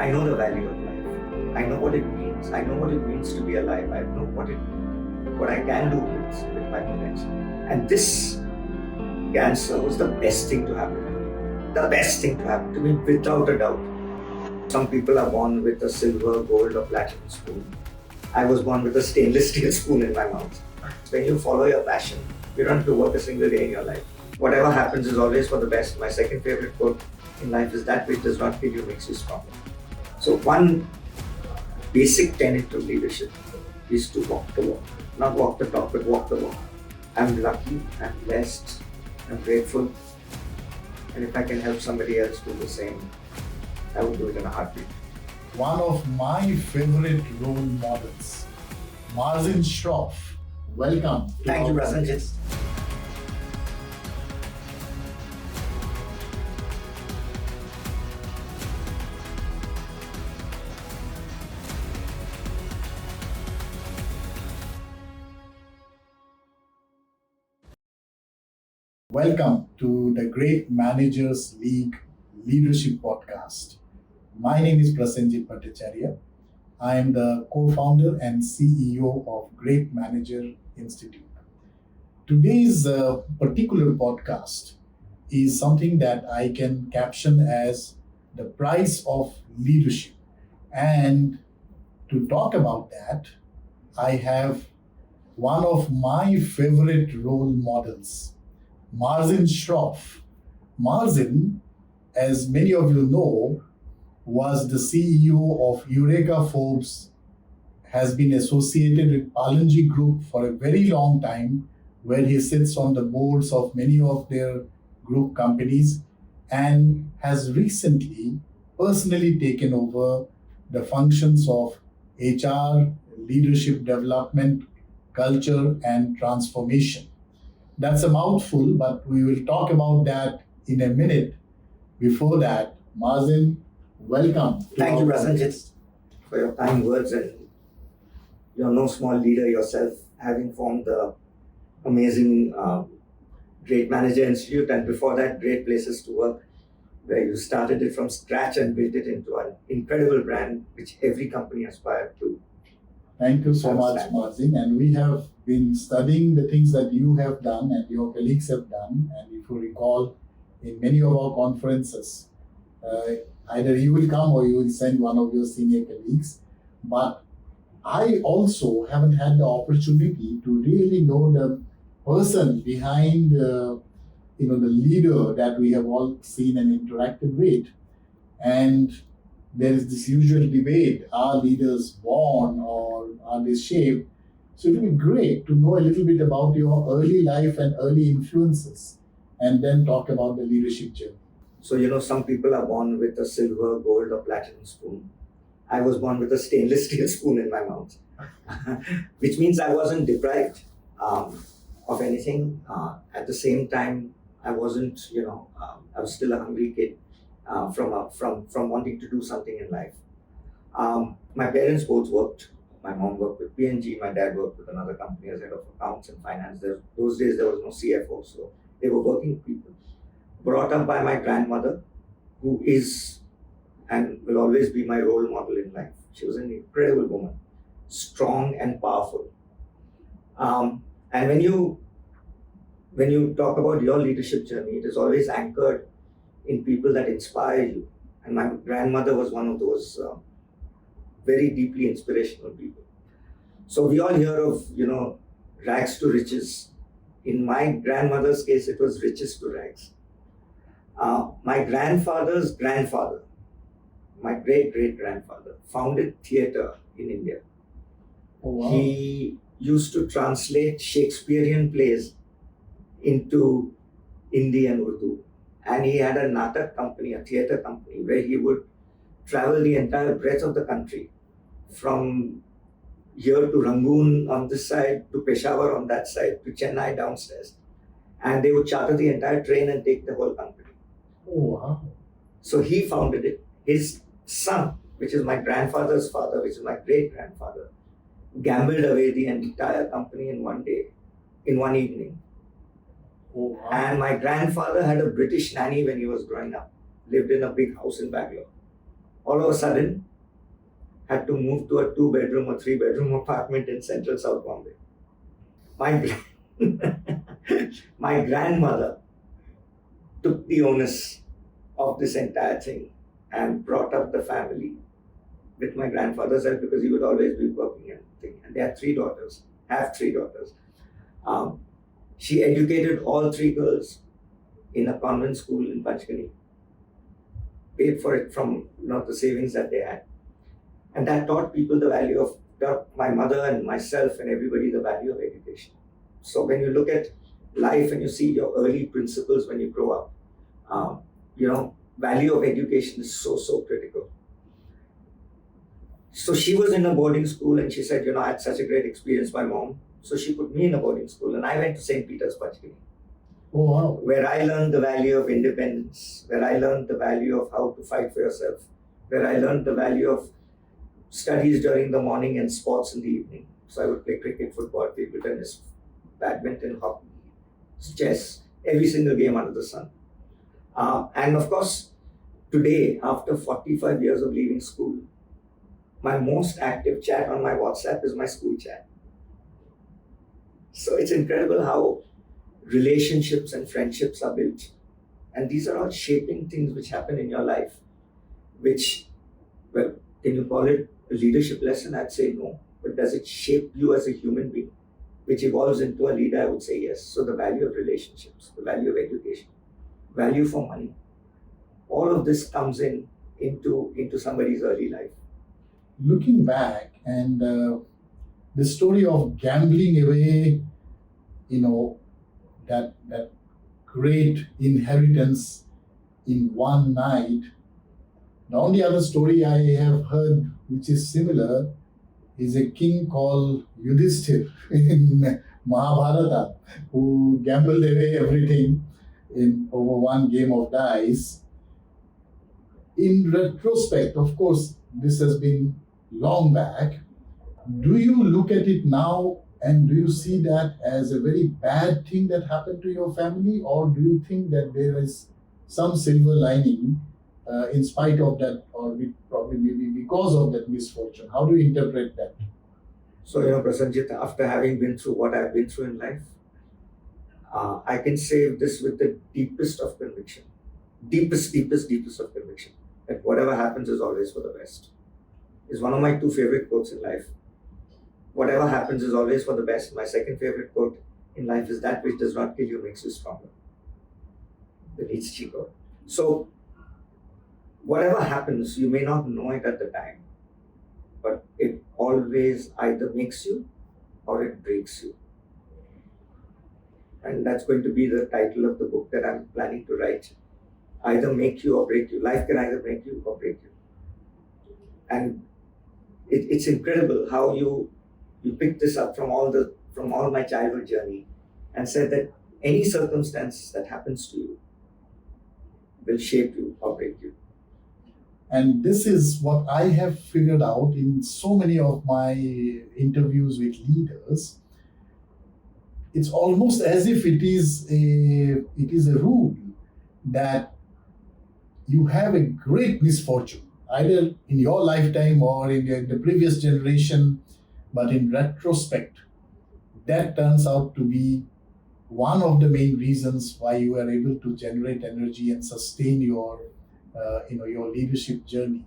I know the value of life. I know what it means. I know what it means to be alive. I know what I can do with my potential. And this cancer was the best thing to happen to me. The best thing to happen to me, without a doubt. Some people are born with a silver, gold, or platinum spoon. I was born with a stainless steel spoon in my mouth. When you follow your passion, you don't have to work a single day in your life. Whatever happens is always for the best. My second favorite quote in life is, that which does not kill you makes you stronger. So one basic tenet of leadership is to walk the walk. Not walk the talk, but walk the walk. I'm lucky, I'm blessed, I'm grateful. And if I can help somebody else do the same, I would do it in a heartbeat. One of my favorite role models, Marzin Shroff. Welcome. Thank you, Marzin. Welcome to the Great Managers League Leadership Podcast. My name is Prasenjit Bhattacharya. I am the co-founder and CEO of Great Manager Institute. Today's particular podcast is something that I can caption as the price of leadership. And to talk about that, I have one of my favorite role models, Marzin Shroff. Marzin, as many of you know, was the CEO of Eureka Forbes, has been associated with Pallonji Group for a very long time, where he sits on the boards of many of their group companies, and has recently personally taken over the functions of HR, leadership development, culture, and transformation. That's a mouthful, but we will talk about that in a minute. Before that, Marzin, welcome. Thank you, Prasenjit, for your kind words, and you're no small leader yourself, having formed the amazing Great Manager Institute, and before that, Great Places to Work, where you started it from scratch and built it into an incredible brand which every company aspires to. Thank you so much, Marzin. And we have been studying the things that you have done and your colleagues have done. And if you recall, in many of our conferences, either you will come or you will send one of your senior colleagues. But I also haven't had the opportunity to really know the person behind the leader that we have all seen and interacted with. And there is this usual debate, are leaders born or are they shaped? So it would be great to know a little bit about your early life and early influences, and then talk about the leadership journey. So, some people are born with a silver, gold, or platinum spoon. I was born with a stainless steel spoon in my mouth, which means I wasn't deprived of anything. At the same time, I wasn't, I was still a hungry kid from wanting to do something in life. My parents both worked. My mom worked with P&G, my dad worked with another company as head of accounts and finance. Those days there was no CFO, so they were working people. Brought up by my grandmother, who is and will always be my role model in life. She was an incredible woman, strong and powerful. And when you talk about your leadership journey, it is always anchored in people that inspire you. And my grandmother was one of those very deeply inspirational people. So we all hear of, rags to riches. In my grandmother's case, it was riches to rags. My grandfather's grandfather, my great-great-grandfather, founded theatre in India. Oh, wow. He used to translate Shakespearean plays into Hindi and Urdu. And he had a natak company, a theatre company, where he would travel the entire breadth of the country, from here to Rangoon on this side, to Peshawar on that side, to Chennai downstairs. And they would charter the entire train and take the whole company. Oh, wow. So he founded it. His son, which is my grandfather's father, which is my great-grandfather, gambled away the entire company in one day, in one evening. Oh, wow. And my grandfather had a British nanny when he was growing up, lived in a big house in Bangalore. all of a sudden had to move to a 2-bedroom or 3-bedroom apartment in central South Bombay. My, my grandmother took the onus of this entire thing and brought up the family with my grandfather's help because he would always be working and thing. And they had 3 daughters, have 3 daughters. She educated all 3 girls in a convent school in Panchgani, paid for it from the savings that they had. And that taught people the value of, my mother and myself and everybody, the value of education. So when you look at life and you see your early principles when you grow up, value of education is so, so critical. So she was in a boarding school and she said, I had such a great experience, my mom. So she put me in a boarding school and I went to St. Peter's, Panchgani. Oh, wow. Where I learned the value of independence, where I learned the value of how to fight for yourself, where I learned the value of studies during the morning and sports in the evening. So I would play cricket, football, table tennis, badminton, hockey, chess, every single game under the sun. And of course, today, after 45 years of leaving school, my most active chat on my WhatsApp is my school chat. So it's incredible how relationships and friendships are built. And these are all shaping things which happen in your life, which, well, can you call it a leadership lesson? I'd say no. But does it shape you as a human being, which evolves into a leader? I would say yes. So the value of relationships, the value of education, value for money, all of this comes into somebody's early life. Looking back and the story of gambling away, that great inheritance in one night. The only other story I have heard which is similar is a king called Yudhishthir in Mahabharata who gambled away everything over one game of dice. In retrospect, of course, this has been long back. Do you look at it now and do you see that as a very bad thing that happened to your family, or do you think that there is some silver lining in spite of that, or probably maybe because of that misfortune? How do you interpret that? So, Prasanjit, after having been through what I've been through in life, I can say this with the deepest of conviction, deepest of conviction, that whatever happens is always for the best. Is one of my 2 favorite quotes in life. Whatever happens is always for the best. My second favorite quote in life is, that which does not kill you makes you stronger. The Nietzsche quote. So, whatever happens, you may not know it at the time, but it always either makes you or it breaks you. And that's going to be the title of the book that I'm planning to write. Either make you or break you. Life can either make you or break you. And it's incredible how you pick this up from all my childhood journey and said that any circumstance that happens to you will shape you or break you. And this is what I have figured out in so many of my interviews with leaders. It's almost as if it is a rule that you have a great misfortune, either in your lifetime or in the previous generation, but in retrospect, that turns out to be one of the main reasons why you are able to generate energy and sustain your leadership journey.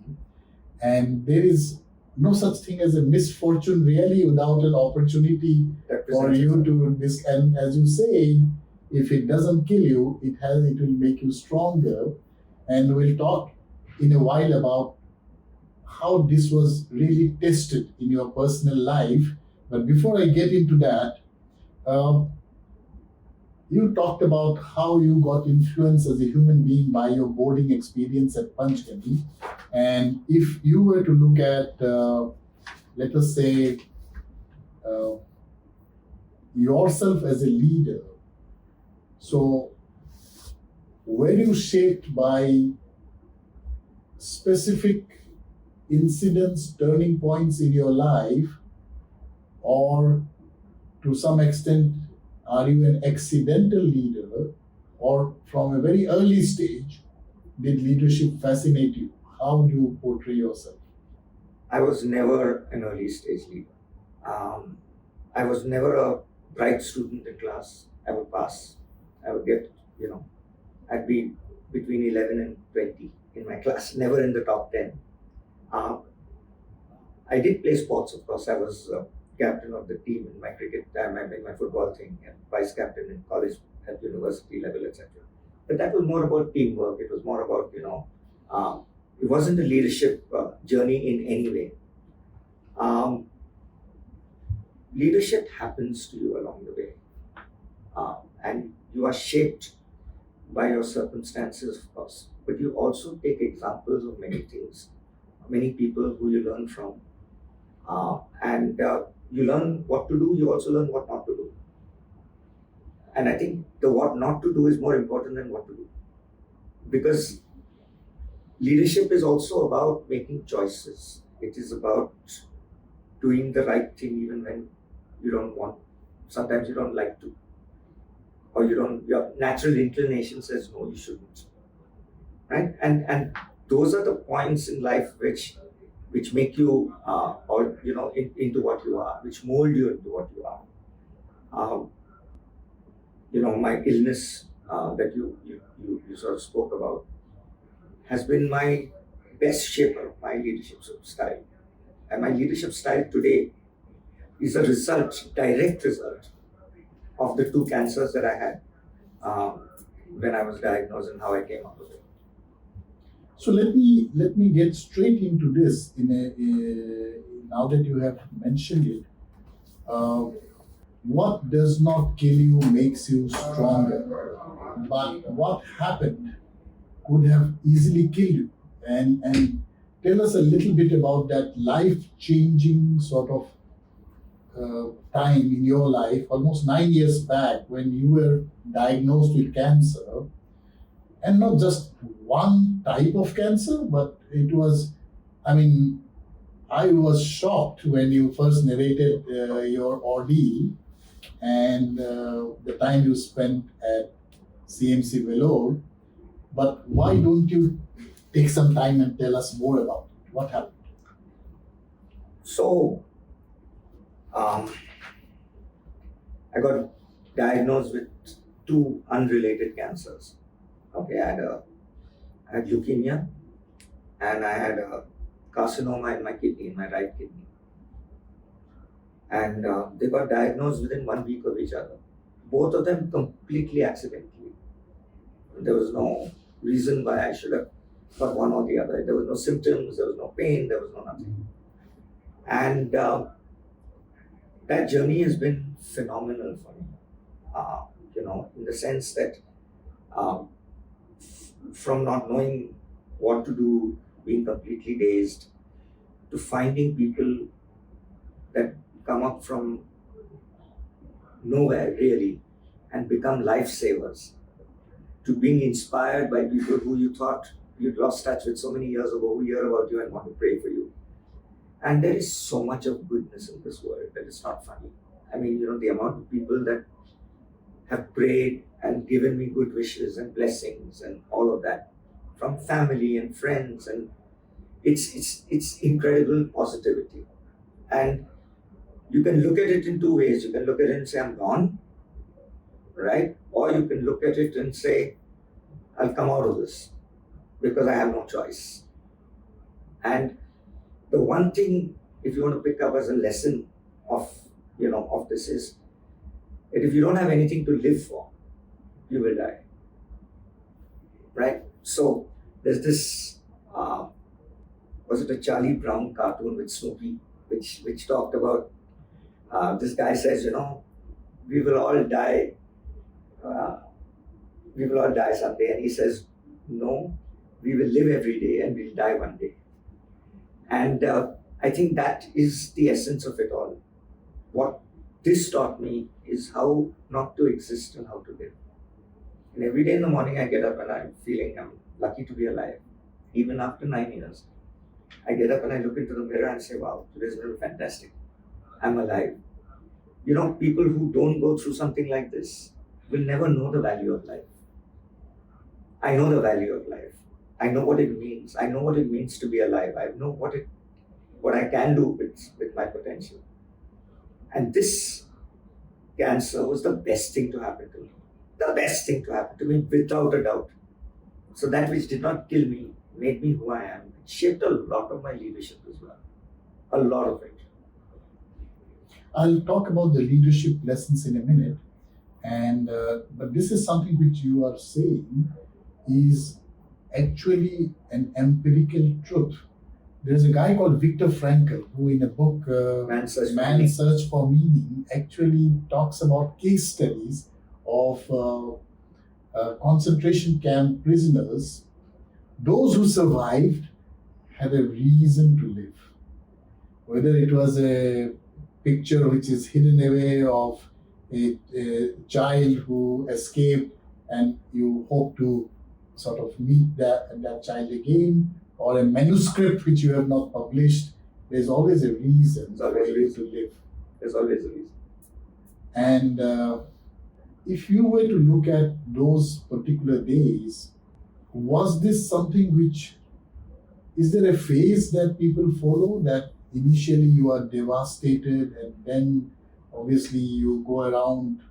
And there is no such thing as a misfortune really without an opportunity for you to this. And as you say, if it doesn't kill you, it will make you stronger. And we'll talk in a while about how this was really tested in your personal life. But before I get into that, you talked about how you got influenced as a human being by your boarding experience at Panchgani. And if you were to look at, let us say, yourself as a leader, so were you shaped by specific incidents, turning points in your life, or to some extent, are you an accidental leader, or from a very early stage, did leadership fascinate you? how do you portray yourself? I was never an early stage leader. I was never a bright student in class. I would pass. I would get, I'd be between 11 and 20 in my class, never in the top 10. Um, I did play sports, of course. I was captain of the team in my cricket time, in my football thing, and vice captain in college at university level, etc. But that was more about teamwork. It was more about, it wasn't a leadership journey in any way. Um, Leadership happens to you along the way, and you are shaped by your circumstances, of course. But you also take examples of many things, many people who you learn from, and you learn what to do. You also learn what not to do. And I think the what not to do is more important than what to do, because leadership is also about making choices. It is about doing the right thing even when you don't want. Sometimes you don't like to, or your natural inclination says no, you shouldn't, right? And those are the points in life which make you into what you are, which mold you into what you are. My illness that you sort of spoke about has been my best shaper of my leadership style. And my leadership style today is a direct result of the two cancers that I had when I was diagnosed and how I came out of it. So let me get straight into this. Now that you have mentioned it, what does not kill you makes you stronger. But what happened could have easily killed you. And tell us a little bit about that life-changing sort of time in your life, almost 9 years back, when you were diagnosed with cancer, and not just one type of cancer, but it was, I was shocked when you first narrated your ordeal and the time you spent at CMC Vellore. But why don't you take some time and tell us more about it? What happened? So, I got diagnosed with two unrelated cancers. Okay, I had leukemia, and I had a carcinoma in my kidney, in my right kidney. And they got diagnosed within 1 week of each other. Both of them completely accidentally. There was no reason why I should have got one or the other. There was no symptoms, there was no pain, there was no nothing. And that journey has been phenomenal for me, in the sense that from not knowing what to do, being completely dazed, to finding people that come up from nowhere really and become lifesavers, to being inspired by people who you thought you'd lost touch with so many years ago, who hear about you and want to pray for you. And there is so much of goodness in this world that it's not funny. The amount of people that have prayed and given me good wishes and blessings and all of that from family and friends, and it's incredible positivity. And you can look at it in two ways. You can look at it and say, I'm gone, right? Or you can look at it and say, I'll come out of this because I have no choice. And the one thing, if you want to pick up as a lesson of this, is that if you don't have anything to live for, you will die, right? So there's this, was it a Charlie Brown cartoon with Snoopy, which talked about, this guy says, we will all die, someday. And he says, no, we will live every day and we'll die one day. And I think that is the essence of it all. What this taught me is how not to exist and how to live. And every day in the morning I get up and I'm feeling I'm lucky to be alive. Even after 9 years, I get up and I look into the mirror and say, wow, today's been fantastic. I'm alive. People who don't go through something like this will never know the value of life. I know the value of life. I know what it means. I know what it means to be alive. I know what I can do with my potential. And this cancer was the best thing to happen to me. The best thing to happen to me, without a doubt. So that which did not kill me made me who I am. It shaped a lot of my leadership as well. A lot of it. I'll talk about the leadership lessons in a minute, and but this is something which you are saying is actually an empirical truth. There's a guy called Viktor Frankl who, in a book Man's Search for Meaning, actually talks about case studies of concentration camp prisoners. Those who survived had a reason to live. Whether it was a picture which is hidden away of a child who escaped and you hope to sort of meet that child again, or a manuscript which you have not published, there's always a reason for you to live. There's always a reason. And if you were to look at those particular days, was this something which, is there a phase that people follow, that initially you are devastated and then obviously you go around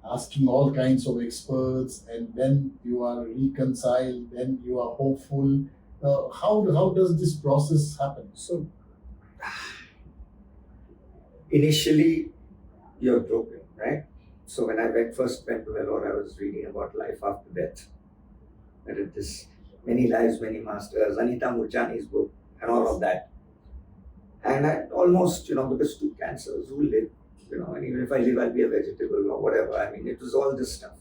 asking all kinds of experts and then you are reconciled, then you are hopeful? How does this process happen? So, initially, you're broken, right? So when I first went to Vellore, I was reading about life after death. I read this Many Lives, Many Masters, Anita Murjani's book, and all of that. And I almost, because two cancers, who live? And even if I live, I'll be a vegetable or whatever. I mean, it was all this stuff.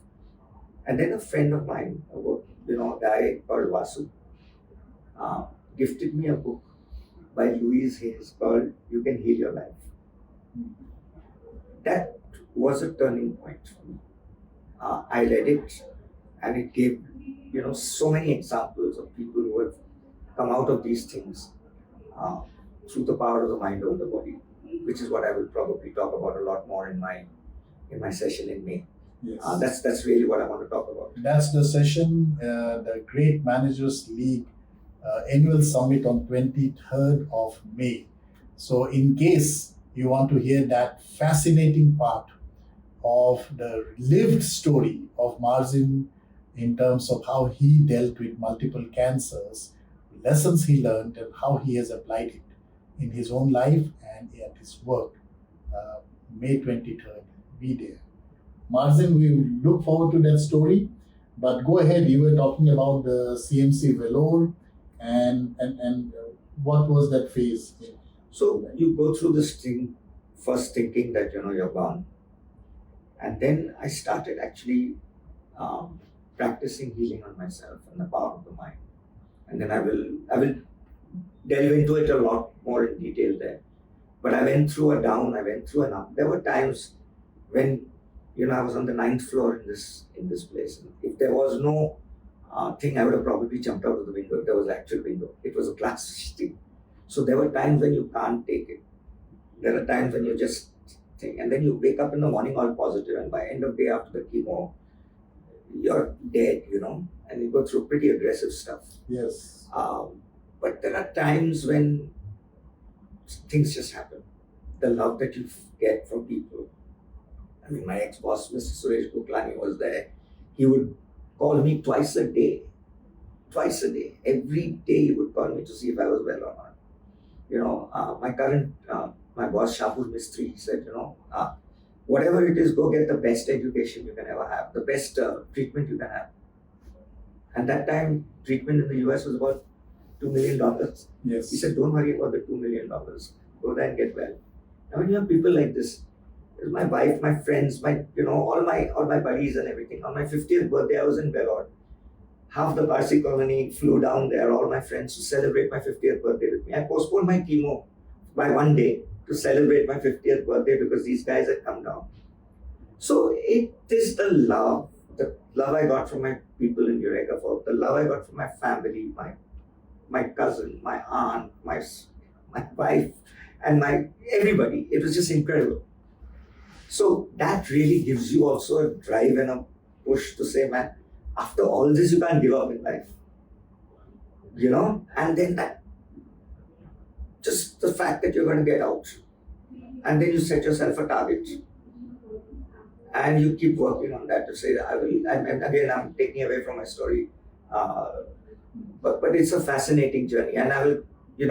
And then a friend of mine, a guy called Vasu, gifted me a book by Louise Hayes called You Can Heal Your Life. That was a turning point for me. I read it and it gave, so many examples of people who have come out of these things through the power of the mind over the body, which is what I will probably talk about a lot more in my session in May. Yes. That's really what I want to talk about. That's the session, the Great Managers League annual summit on 23rd of May. So in case you want to hear that fascinating part of the lived story of Marzin in terms of how he dealt with multiple cancers, lessons he learned and how he has applied it in his own life and at his work, May 23rd, be there. Marzin, we look forward to that story, but go ahead, you were talking about the CMC Vellore and what was that phase? So you go through this thing, first thinking that you're gone, and then I started actually practicing healing on myself and the power of the mind, and then I will delve into it a lot more in detail there. But I went through a down, I went through an up. There were times when I was on the 9th floor in this place. If there was no thing, I would have probably jumped out of the window. If there was an actual window, it was a glass thing. So there were times when you can't take it. There are times when you just think, and then you wake up in the morning all positive, and by end of day after the chemo, you're dead, and you go through pretty aggressive stuff. Yes. But there are times when things just happen. The love that you get from people. I mean, my ex-boss, Mr. Suresh Kuklani, was there. He would call me twice a day. Every day he would call me to see if I was well or not. My current, my boss, Shapoorji Mistry, he said, whatever it is, go get the best education you can ever have, the best treatment you can have. And that time, treatment in the US was about $2 million. Yes. He said, don't worry about the $2 million. Go there and get well. Now, when you have people like this, my wife, my friends, all my buddies and everything. On my 50th birthday, I was in Vellore. Half the Parsi colony flew down there, all my friends, to celebrate my 50th birthday with me. I postponed my chemo by one day to celebrate my 50th birthday because these guys had come down. So it is the love I got from my people in Eureka Folk, the love I got from my family, my cousin, my aunt, my wife, and my everybody. It was just incredible. So that really gives you also a drive and a push to say, man, after all this, you can't give up in life. and then that, just the fact that you're going to get out, and then you set yourself a target, and you keep working on that to say, I will, and again, I'm taking away from my story, uh, but it's a fascinating journey, and I will,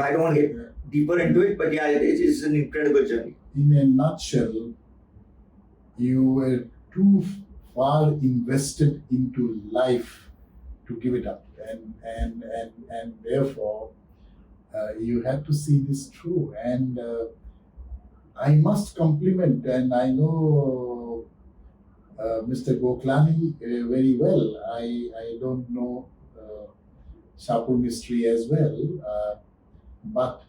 I don't want to get deeper into it, but yeah, it is an incredible journey. In a nutshell, you were too far invested into life to give it up, and therefore you had to see this through. And I must compliment, and I know Mr. Goklani very well. I don't know Shapur Mystery as well, but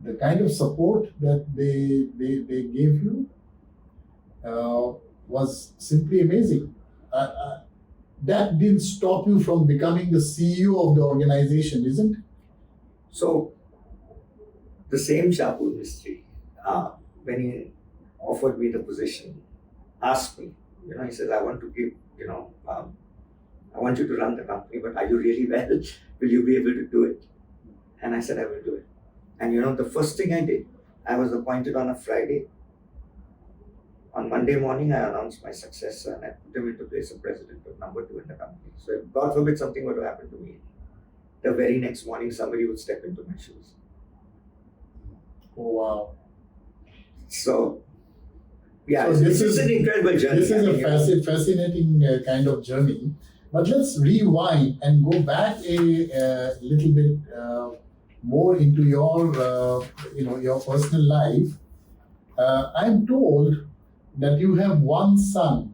the kind of support that they gave you was simply amazing. That didn't stop you from becoming the CEO of the organization, isn't it? So, the same Shapoorji Mystery, when he offered me the position, asked me, he says, I want to give, I want you to run the company, but are you really well? Will you be able to do it? And I said, I will do it. And the first thing I did, I was appointed on a Friday. On Monday morning, I announced my successor and I put him into place of president of number 2 in the company. So if God forbid something were to happen to me, the very next morning somebody would step into my shoes. Oh, wow. So, yeah, So this is an incredible journey. This is a fascinating kind of journey. But let's rewind and go back a little bit more into your, your personal life. I'm told that you have one son,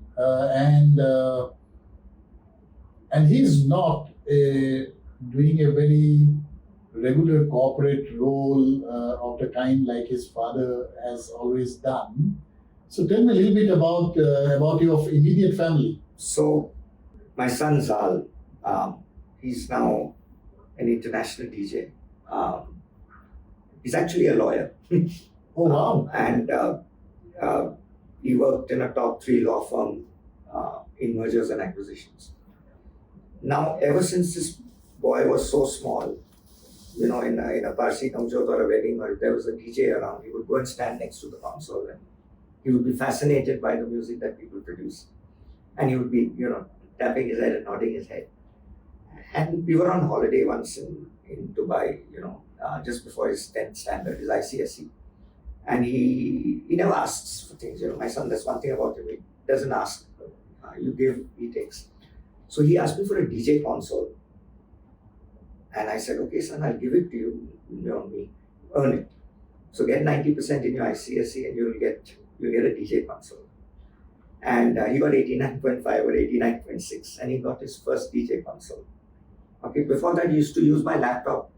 and he's not doing a very regular corporate role of the kind like his father has always done. So tell me a little bit about your immediate family. So, my son Zal, he's now an international DJ. He's actually a lawyer. Oh, wow. And he worked in a top 3 law firm in mergers and acquisitions. Now, ever since this boy was so small, in a Parsi Namjot or a wedding, or if there was a DJ around, he would go and stand next to the console and he would be fascinated by the music that people produce. And he would be, tapping his head and nodding his head. And we were on holiday once in Dubai, just before his 10th standard, his ICSE. And he never asks for things. My son, there's one thing about him, he doesn't ask. You give, he takes. So he asked me for a DJ console. And I said, okay, son, I'll give it to you. Earn it. So get 90% in your ICSE and you'll get a DJ console. And he got 89.5 or 89.6 and he got his first DJ console. Okay, before that he used to use my laptop.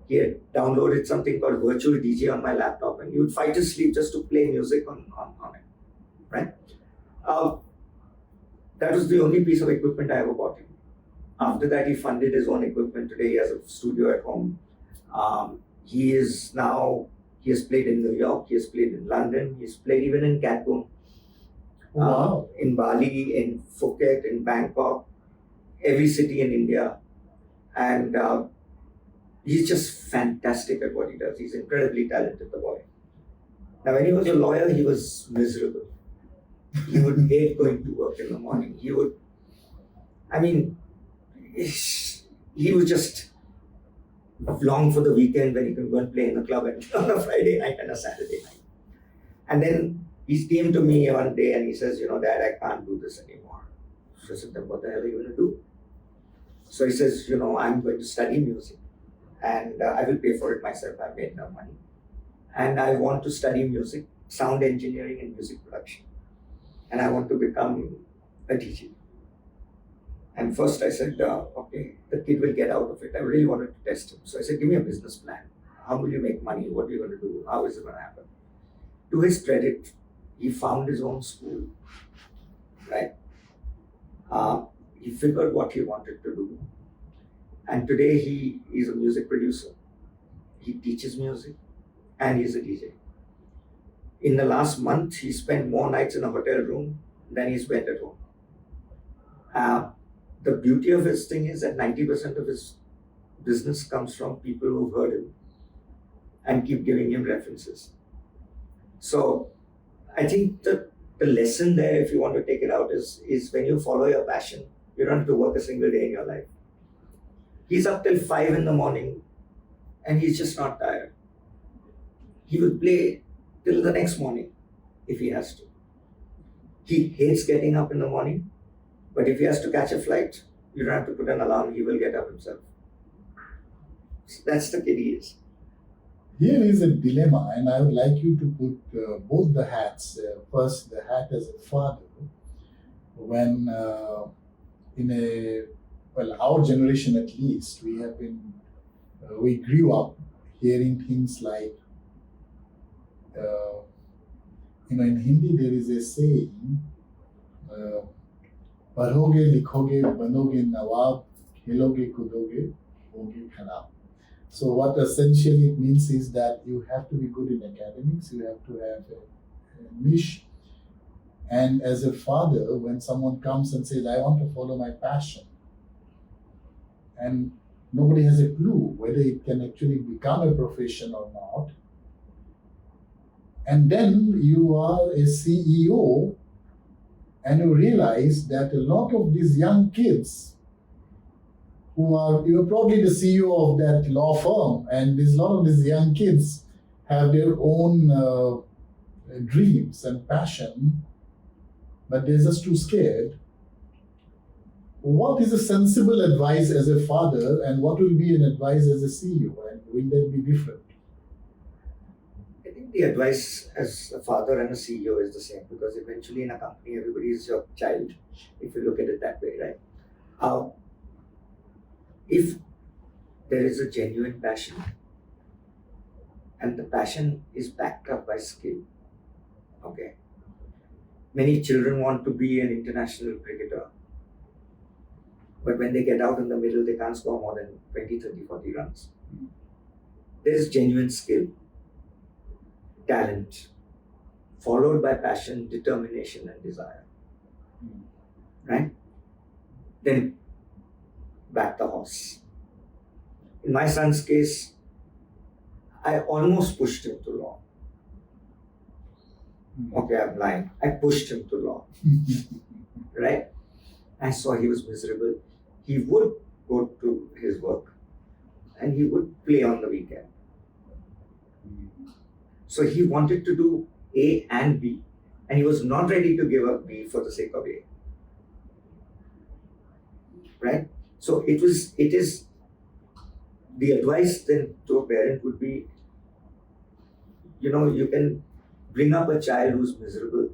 He had downloaded something called Virtual DJ on my laptop and he would fight his sleep just to play music on it, right? That was the only piece of equipment I ever bought him. After that, he funded his own equipment. Today, he has a studio at home. He has played in New York, he has played in London, he's played even in Cancun, Wow. in Bali, in Phuket, in Bangkok, every city in India. And he's just fantastic at what he does. He's incredibly talented, the boy. Now, when he was a lawyer, he was miserable. He would hate going to work in the morning. He would just long for the weekend when he could go and play in the club on a Friday night and a Saturday night. And then he came to me one day and he says, Dad, I can't do this anymore. So I said, then what the hell are you going to do? So he says, I'm going to study music and I will pay for it myself. I've made enough money. And I want to study music, sound engineering and music production. And I want to become a DJ. And first I said, okay, the kid will get out of it. I really wanted to test him. So I said, give me a business plan. How will you make money? What are you going to do? How is it going to happen? To his credit, he found his own school, right? He figured what he wanted to do. And today he is a music producer. He teaches music and he's a DJ. In the last month, he spent more nights in a hotel room than he spent at home. The beauty of his thing is that 90% of his business comes from people who've heard him and keep giving him references. So I think the lesson there, if you want to take it out, is when you follow your passion, you don't have to work a single day in your life. He's up till 5 in the morning and he's just not tired. He will play till the next morning if he has to. He hates getting up in the morning, but if he has to catch a flight, you don't have to put an alarm, he will get up himself. So that's the kid he is. Here is a dilemma, and I would like you to put both the hats. First, the hat as a father. When our generation at least, we grew up hearing things like, in Hindi there is a saying, पढ़ोगे लिखोगे बनोगे नवाब खेलोगे कूदोगे होगे खराब. So what essentially it means is that you have to be good in academics, you have to have a niche. And as a father, when someone comes and says, I want to follow my passion, and nobody has a clue whether it can actually become a profession or not, and then you are a CEO and you realize that a lot of these young kids you're probably the CEO of that law firm, and a lot of these young kids have their own dreams and passion, but they're just too scared. What is a sensible advice as a father, and what will be an advice as a CEO, and will that be different? I think the advice as a father and a CEO is the same, because eventually in a company, everybody is your child, if you look at it that way, right? If there is a genuine passion and the passion is backed up by skill, okay. Many children want to be an international cricketer, but when they get out in the middle, they can't score more than 20, 30, 40 runs. There is genuine skill, talent, followed by passion, determination, and desire. Right? Then back the horse. In my son's case, I almost pushed him to law. Okay, I'm lying. I pushed him to law. Right? I saw he was miserable. He would go to his work and he would play on the weekend. So he wanted to do A and B, and he was not ready to give up B for the sake of A. Right? So it is the advice then to a parent would be, you can bring up a child who's miserable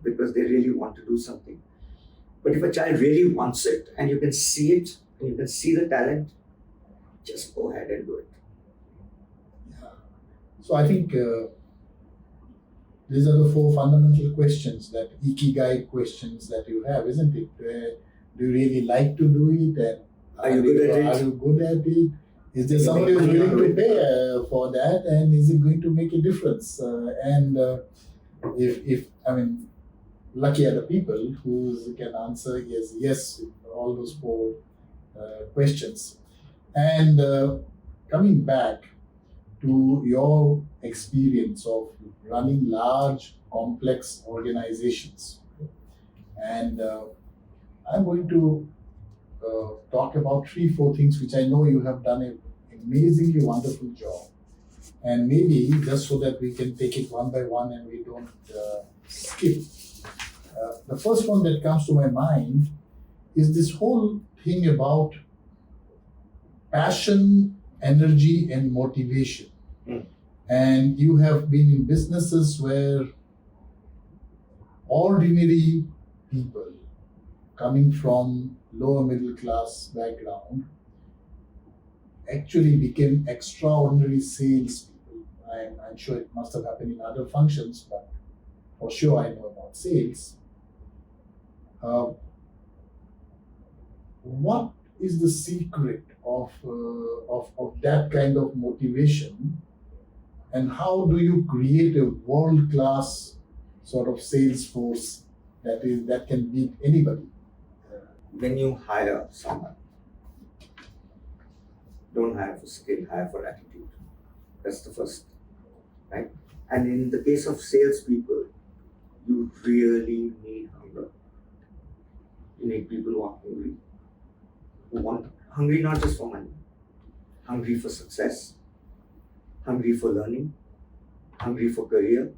because they really want to do something. But if a child really wants it and you can see it and you can see the talent, just go ahead and do it. Yeah. So I think these are the 4 fundamental questions, that ikigai questions that you have, isn't it? Do you really like to do it? And are you good at it? Are you good at it? Is there somebody who's willing to pay for that? And is it going to make a difference? Lucky are the people who can answer yes all those 4 questions. And coming back to your experience of running large, complex organizations, and I'm going to talk about 3-4 things which I know you have done an amazingly wonderful job. And maybe just so that we can take it one by one and we don't skip. The first one that comes to my mind is this whole thing about passion, energy, and motivation. And you have been in businesses where ordinary people coming from lower middle class background actually became extraordinary salespeople. I'm sure it must have happened in other functions, but for sure I know about sales. What is the secret of that kind of motivation, and how do you create a world-class sort of sales force that can beat anybody? When you hire someone, Don't hire for skill, hire for attitude. That's the first, right? And in the case of salespeople, you really need hunger. You need people who are hungry, who want hungry not just for money, hungry for success, hungry for learning, hungry for career,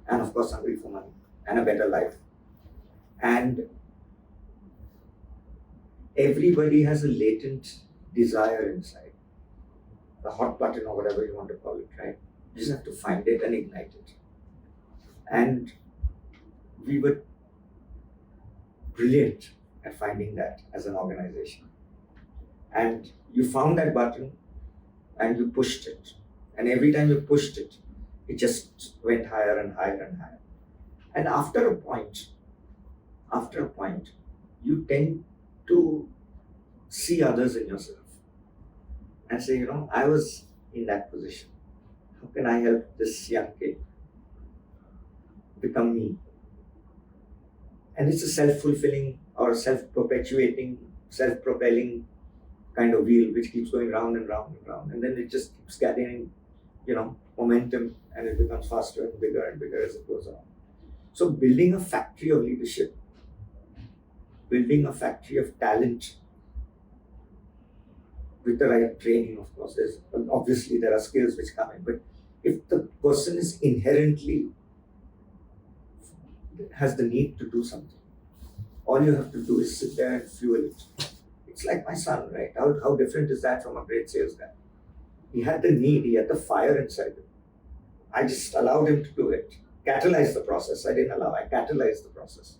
and of course hungry for money and a better life. And everybody has a latent desire inside, the hot button or whatever you want to call it, right? You just have to find it and ignite it. And we were brilliant at finding that as an organization. And you found that button and you pushed it. And every time you pushed it, it just went higher and higher and higher. And after a point, you tend to see others in yourself and say, I was in that position. How can I help this young kid become me? And it's a self-fulfilling or self-perpetuating, self-propelling kind of wheel which keeps going round and round and round. And then it just keeps gathering, momentum, and it becomes faster and bigger as it goes on. So building a factory of leadership, building a factory of talent with the right training, of course, obviously there are skills which come in, but if the person is inherently has the need to do something, all you have to do is sit there and fuel it. It's like my son, right? How different is that from a great sales guy? He had the need, he had the fire inside him. I just allowed him to do it. Catalyze the process. I didn't allow, I catalyzed the process.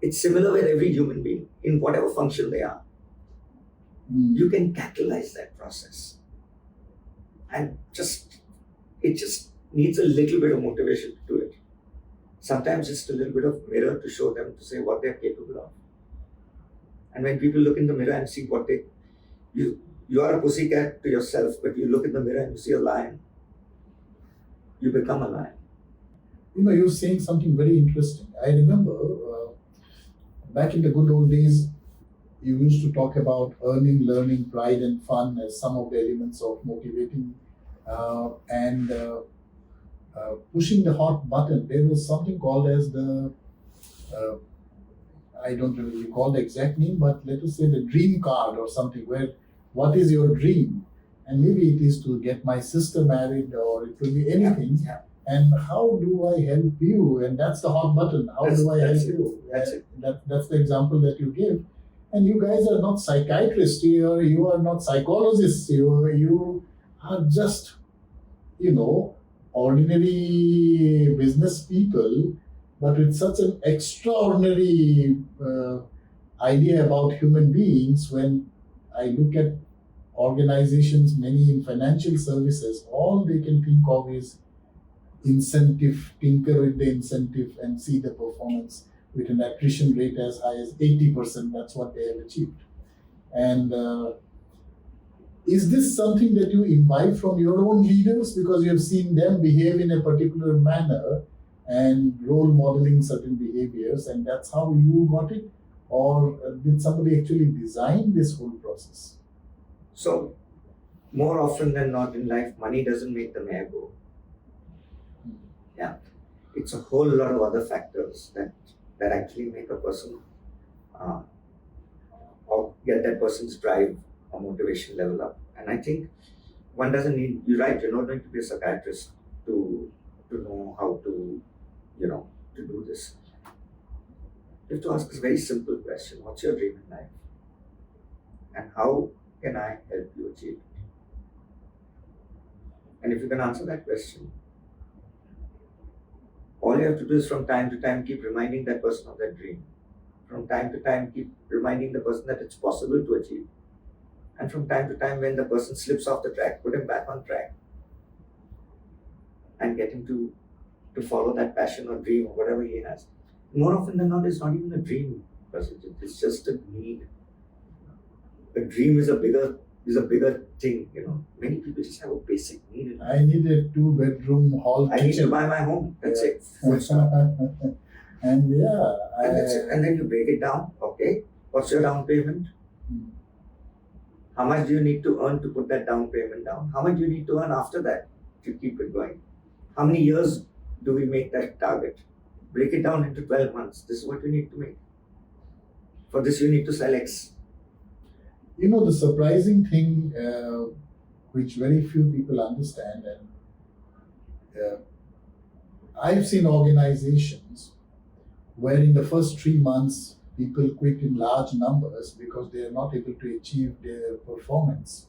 It's similar with every human being, in whatever function they are. You can catalyze that process. And it just needs a little bit of motivation to do it. Sometimes just a little bit of mirror to show them, to say what they're capable of. And when people look in the mirror and see you are a pussycat to yourself, but you look in the mirror and you see a lion, you become a lion. You're saying something very interesting. I remember back in the good old days, you used to talk about earning, learning, pride, and fun as some of the elements of motivating and pushing the hot button. There was something called as the, I don't really recall the exact name, but let us say the dream card or something, where what is your dream? And maybe it is to get my sister married, or it could be anything. Yeah. And how do I help you? And that's the hot button. How do I help you? That's it. That's the example that you give. And you guys are not psychiatrists, you are not psychologists, you are just, ordinary business people, but with such an extraordinary idea about human beings. When I look at organizations, many in financial services, all they can think of is incentive, tinker with the incentive and see the performance with an attrition rate as high as 80%. That's what they have achieved. And is this something that you imbibe from your own leaders because you have seen them behave in a particular manner and role modeling certain behaviors, and that's how you got it? Or did somebody actually design this whole process? So, more often than not in life, money doesn't make the mayor go. Yeah, it's a whole lot of other factors that actually make a person or get that person's drive or motivation level up. And I think one doesn't need, you're right, you're not going to be a psychiatrist to know how to, to do this. You have to ask this very simple question: what's your dream in life? And how can I help you achieve it? And if you can answer that question, all you have to do is from time to time keep reminding that person of that dream. From time to time keep reminding the person that it's possible to achieve. And from time to time when the person slips off the track, put him back on track and get him to follow that passion or dream or whatever he has. More often than not, it's not even a dream, it's just a need. A dream is a bigger thing, Many people just have a basic need. I need a 2-bedroom hall kitchen. I need to buy my home. That's it. Full stop. And and that's it. And then you break it down. Okay, what's your down payment? How much do you need to earn to put that down payment down? How much do you need to earn after that to keep it going? How many years do we make that target? Break it down into 12 months. This is what you need to make. For this, you need to sell X. You know, the surprising thing, which very few people understand, and I've seen organizations where in the first 3 months, people quit in large numbers because they are not able to achieve their performance.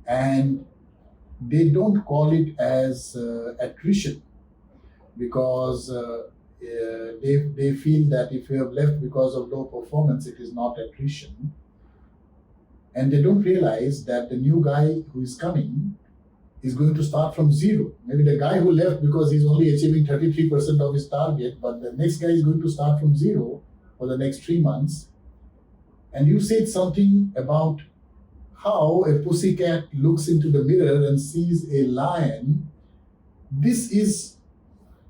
And they don't call it as attrition because they feel that if you have left because of low performance, it is not attrition. And they don't realize that the new guy who is coming is going to start from zero. Maybe the guy who left because he's only achieving 33% of his target, but the next guy is going to start from zero for the next 3 months. And you said something about how a pussycat looks into the mirror and sees a lion. This is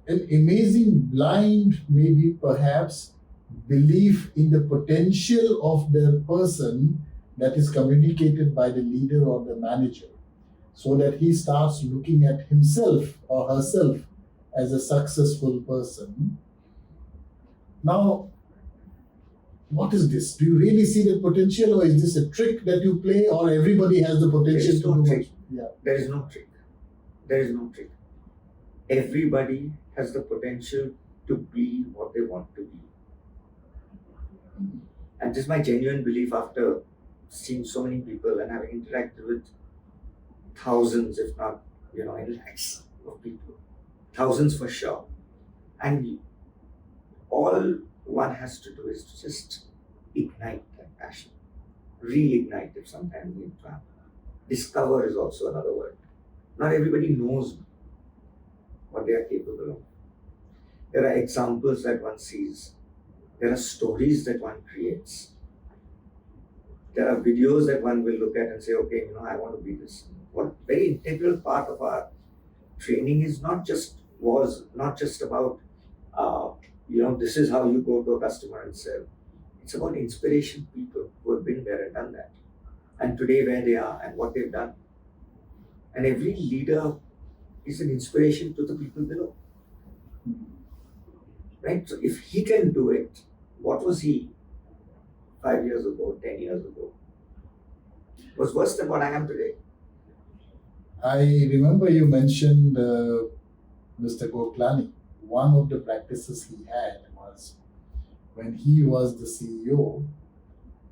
an amazing blind, maybe perhaps, belief in the potential of the person that is communicated by the leader or the manager, so that he starts looking at himself or herself as a successful person. Now, what is this? Do you really see the potential, or is this a trick that you play, or everybody has the potential to do trick. it? Yeah. There is no trick. There is no trick. Everybody has the potential to be what they want to be. And this is my genuine belief after seeing so many people and having interacted with thousands, if not, in lakhs of people. Thousands for sure. And all one has to do is to just ignite that passion. Reignite it sometimes we need to happen. Discover is also another word. Not everybody knows what they are capable of. There are examples that one sees. There are stories that one creates. There are videos that one will look at and say, okay, I want to be this. What very integral part of our training was not just about, this is how you go to a customer and sell. It's about inspiration people who have been there and done that. And today where they are and what they've done. And every leader is an inspiration to the people below. Right? So if he can do it, what was he 5 years ago, 10 years ago? It was worse than what I am today. I remember you mentioned Mr. Goklani. One of the practices he had was when he was the CEO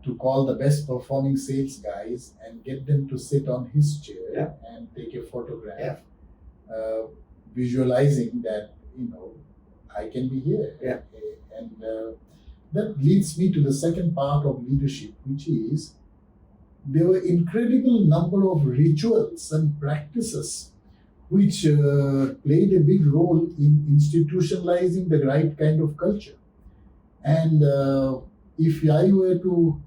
to call the best performing sales guys and get them to sit on his chair and take a photograph, visualizing that, I can be here. Yeah. And that leads me to the second part of leadership, which is there were incredible number of rituals and practices which played a big role in institutionalizing the right kind of culture. And if I were to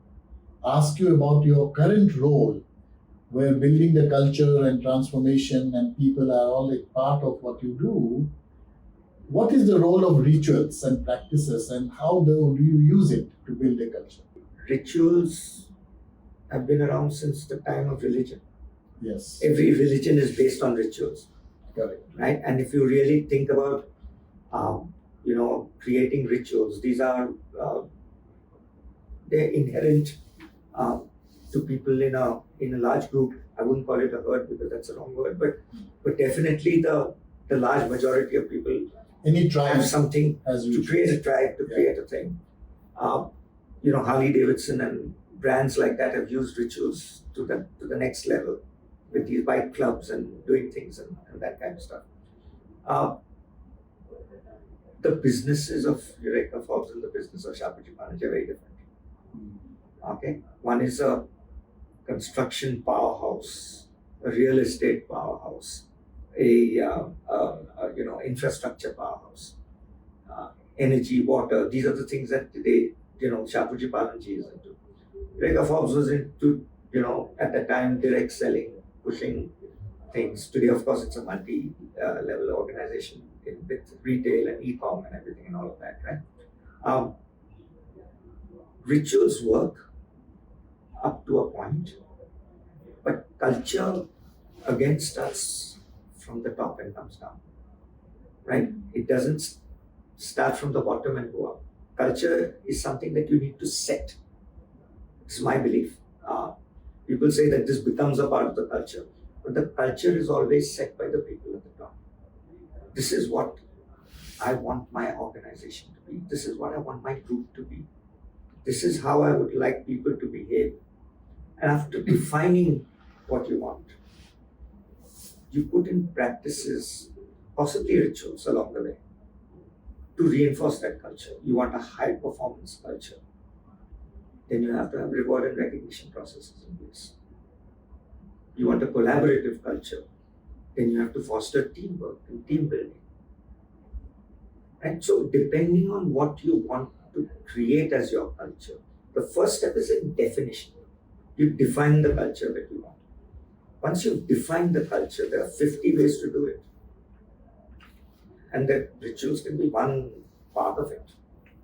ask you about your current role, where building the culture and transformation and people are all a part of what you do, what is the role of rituals and practices, and how do you use it to build a culture? Rituals have been around since the time of religion. Yes. Every religion is based on rituals. Correct. Right? And if you really think about, creating rituals, these are, they're inherent to people in a large group. I wouldn't call it a herd because that's the wrong word, but definitely the large majority of people Any tribe have something as to create a tribe, to create a thing. Harley Davidson and brands like that have used rituals to the next level with these bike clubs and doing things and that kind of stuff. The businesses of Eureka Forbes and the business of Shapoorji Pallonji are very different. Okay, one is a construction powerhouse, a real estate powerhouse, a infrastructure powerhouse, energy, water. These are the things that Shapoorji Pallonji is into. Eureka Forbes was into, at that time, direct selling, pushing things. Today, of course, it's a multi-level organization with retail and e-com and everything and all of that, right? Rituals work. up to a point, but culture again starts from the top and comes down, right? It doesn't start from the bottom and go up. Culture is something that you need to set. It's my belief. People say that this becomes a part of the culture, but the culture is always set by the people at the top. This is what I want my organization to be. This is what I want my group to be. This is how I would like people to behave. And after defining what you want, you put in practices, possibly rituals along the way, to reinforce that culture. You want a high performance culture, then you have to have reward and recognition processes in place. You want a collaborative culture, then you have to foster teamwork and team building. Right? So depending on what you want to create as your culture, the first step is in definition. You define the culture that you want. Once you've defined the culture, there are 50 ways to do it. And the rituals can be one part of it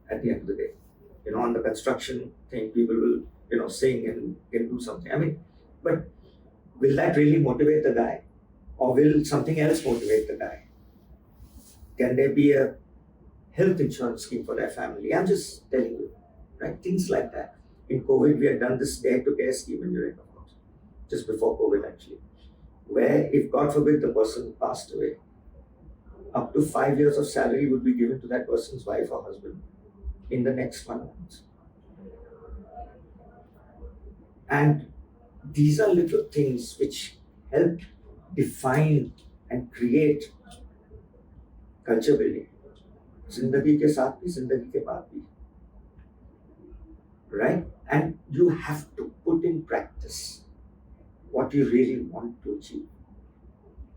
at the end of the day. On the construction thing, people will, sing and can do something. I mean, but will that really motivate the guy? Or will something else motivate the guy? Can there be a health insurance scheme for their family? I'm just telling you, right? Things like that. In COVID, we had done this Dare to Care scheme in Eureka, just before COVID actually, where if God forbid the person passed away, up to 5 years of salary would be given to that person's wife or husband in the next 1 month. And these are little things which help define and create culture building. Zindagi ke saath bhi, zindagi ke baad bhi. Right? And you have to put in practice what you really want to achieve.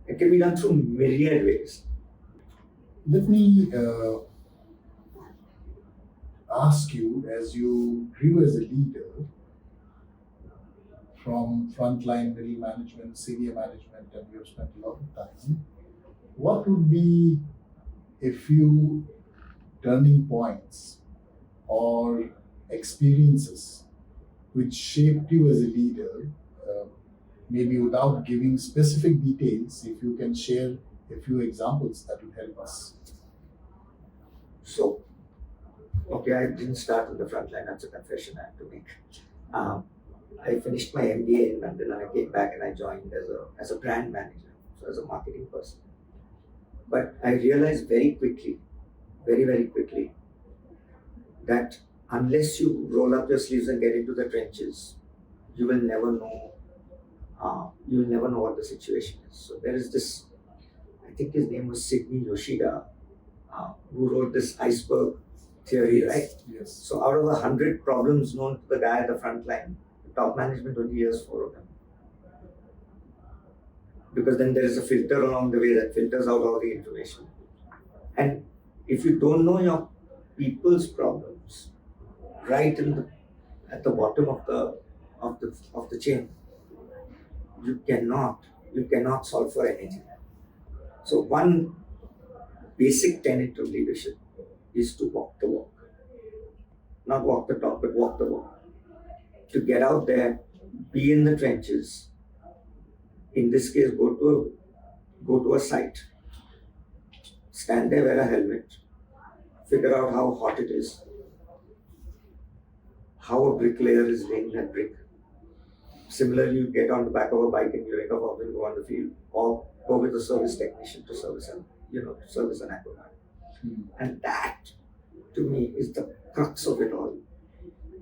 It can be done through myriad ways. Let me ask you, as you grew as a leader from frontline, middle management, senior management, and you have spent a lot of time, what would be a few turning points or experiences which shaped you as a leader? Maybe without giving specific details, if you can share a few examples, that would help us. So, okay, I didn't start in the front line. That's a confession I have to make. I finished my MBA in London and I came back and I joined as a brand manager, so as a marketing person. But I realized very quickly, very, very quickly, that unless you roll up your sleeves and get into the trenches, you will never know. You'll never know what the situation is. So there is this, I think his name was Sidney Yoshida, who wrote this iceberg theory, right? Yes. So out of 100 problems known to the guy at the front line, the top management only hears 4 of them. Because then there is a filter along the way that filters out all the information. And if you don't know your people's problems right at the bottom of the chain, you cannot solve for anything. So one basic tenet of leadership is to walk the walk. Not walk the talk, but walk the walk. To get out there, be in the trenches. In this case, go to a site. Stand there, wear a helmet. Figure out how hot it is. How a bricklayer is laying that brick. Similarly, you get on the back of a bike and you wake up and go on the field, or go with a service technician to service an aqueduct. And that, to me, is the crux of it all.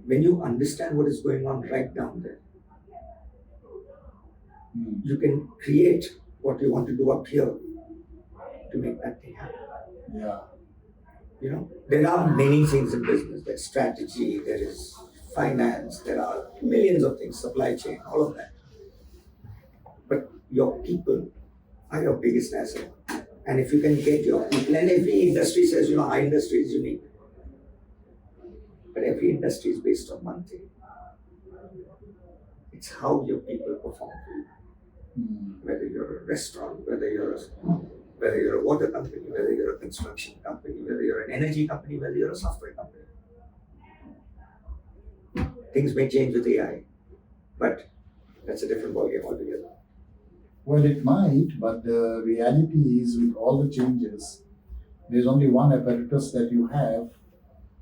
When you understand what is going on right down there, you can create what you want to do up here to make that thing happen. Yeah. There are many things in business. There's strategy, there is finance, there are millions of things, supply chain, all of that. But your people are your biggest asset. And if you can get your people, and every industry says, our industry is unique. But every industry is based on one thing. It's how your people perform for you. Whether you're a restaurant, whether you're a water company, whether you're a construction company, whether you're an energy company, whether you're a software company. Things may change with AI, But that's a different ballgame altogether. Well, it might, but the reality is with all the changes, there's only one apparatus that you have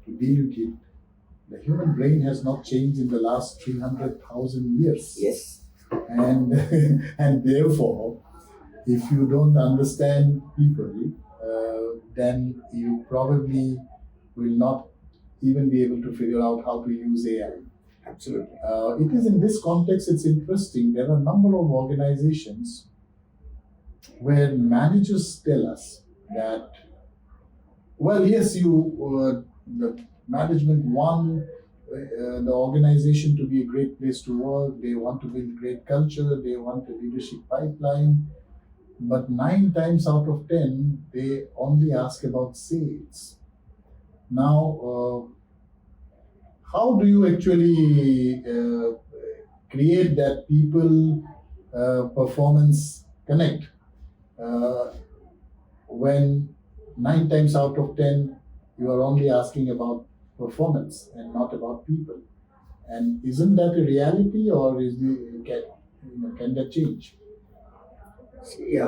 to deal with it. The human brain has not changed in the last 300,000 years. Yes. And, and therefore, if you don't understand people, then you probably will not even be able to figure out how to use AI. Absolutely. It is in this context, it's interesting. There are a number of organizations where managers tell us that, well, yes, the management want the organization to be a great place to work. They want to build great culture. They want a leadership pipeline. But 9 times out of 10, they only ask about sales. Now, how do you actually create that people performance connect when 9 times out of 10 you are only asking about performance and not about people? And isn't that a reality, or can that change? See,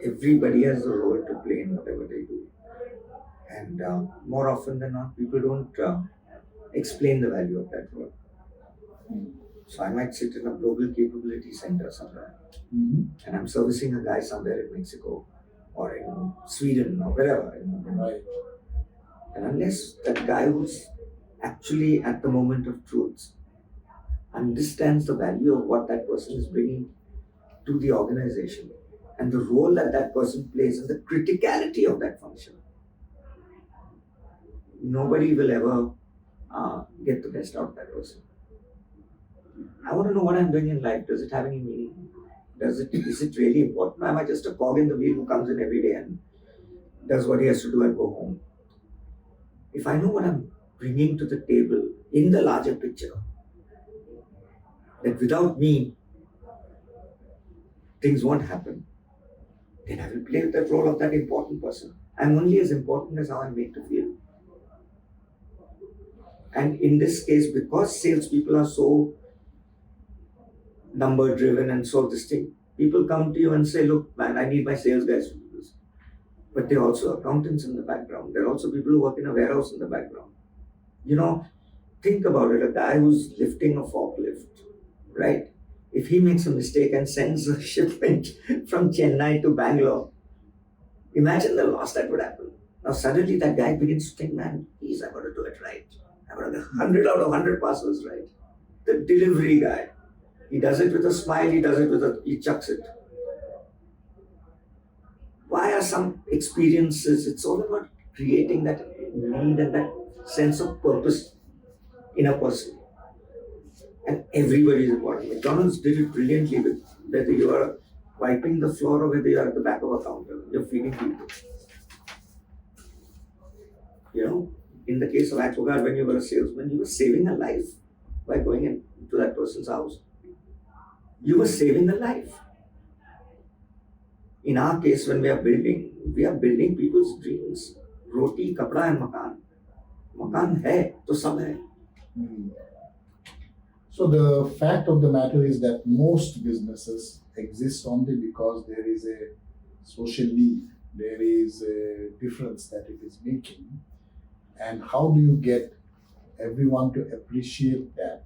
everybody has a role to play in whatever they do. And more often than not, people don't explain the value of that role. So I might sit in a global capability center somewhere, and I'm servicing a guy somewhere in Mexico or in Sweden or wherever. Right. And unless that guy who's actually at the moment of truth understands the value of what that person is bringing to the organization and the role that that person plays and the criticality of that function, nobody will ever get the best out of that person. I want to know what I'm doing in life. Does it have any meaning? Is it really important? Am I just a cog in the wheel who comes in every day and does what he has to do and go home? If I know what I'm bringing to the table in the larger picture, that without me, things won't happen, then I will play the role of that important person. I'm only as important as how I'm made to feel. And in this case, because salespeople are so number driven and so distinct, people come to you and say, look, man, I need my sales guys to do this. But they're also accountants in the background. There are also people who work in a warehouse in the background. Think about it, a guy who's lifting a forklift, right? If he makes a mistake and sends a shipment from Chennai to Bangalore, imagine the loss that would happen. Now suddenly that guy begins to think, man, geez, I've got to do it right. I've got to get 100 out of 100 parcels right. The delivery guy, he does it with a smile, he chucks it. Why are some experiences, it's all about creating that need and that sense of purpose in a person. And everybody is important. McDonald's did it brilliantly with whether you are wiping the floor or whether you are at the back of a counter, you're feeding people. In the case of Aquaguard, when you were a salesman, you were saving a life by going into that person's house. You were saving a life. In our case, when we are building people's dreams. Roti, kapda and makan. Makan hai, to sab hai. So the fact of the matter is that most businesses exist only because there is a social need. There is a difference that it is making. And how do you get everyone to appreciate that?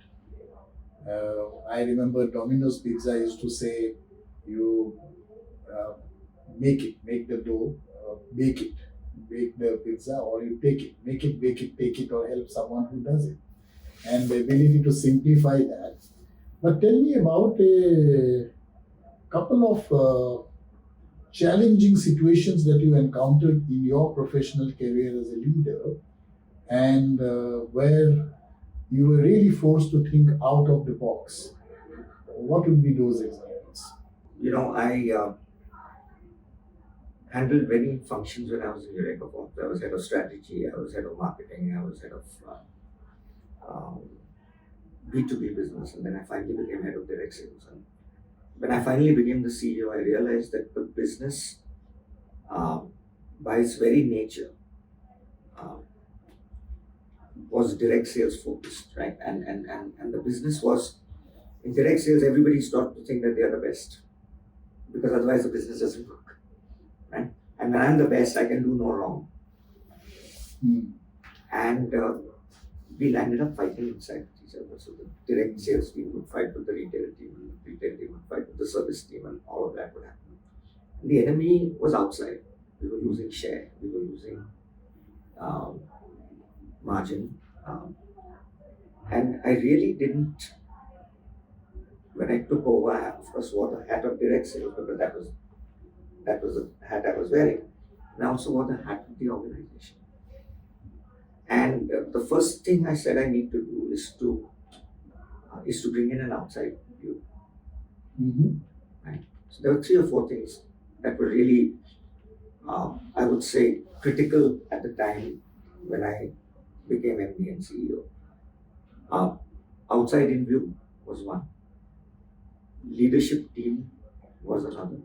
I remember Domino's Pizza used to say, you make the dough, bake the pizza, or you take it, make it, bake it, take it, or help someone who does it. And the ability to simplify that. But tell me about a couple of challenging situations that you encountered in your professional career as a leader, and where you were really forced to think out of the box. What would be those examples? I handled many functions when I was in Eureka. I was head of strategy, I was head of marketing, I was head of B2B business, and then I finally became head of direct sales. And when I finally became the CEO, I realized that the business, by its very nature, was direct sales focused, right? And the business was In direct sales, everybody's taught to think that they are the best, because otherwise the business doesn't work, right? And when I'm the best, I can do no wrong. And we landed up fighting inside each other. So the direct sales team would fight with the retail team, and the retail team would fight with the service team, and all of that would happen. And the enemy was outside. We were losing share. We were losing margin. And I really didn't, when I took over, I of course wore the hat of direct sales, because that was the hat I was wearing. And I also wore the hat of the organization. And the first thing I said I need to do is to bring in an outside view. Right? So there were 3 or 4 things that were really, I would say, critical at the time when I became MD and CEO. Outside in view was one. Leadership team was another.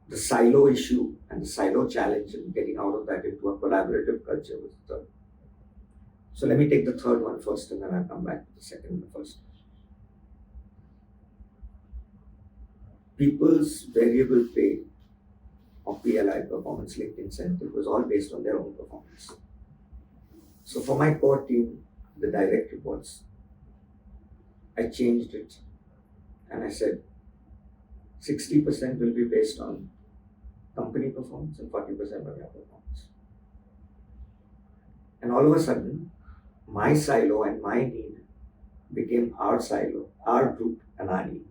The silo issue and the silo challenge and getting out of that into a collaborative culture was the third. So let me take the third one first, and then I'll come back to the second and the first. People's variable pay, or PLI, performance linked incentive, was all based on their own performance. So for my core team, the direct reports, I changed it and I said 60% will be based on company performance and 40% on your performance. And all of a sudden, my silo and my need became our silo, our group and our need.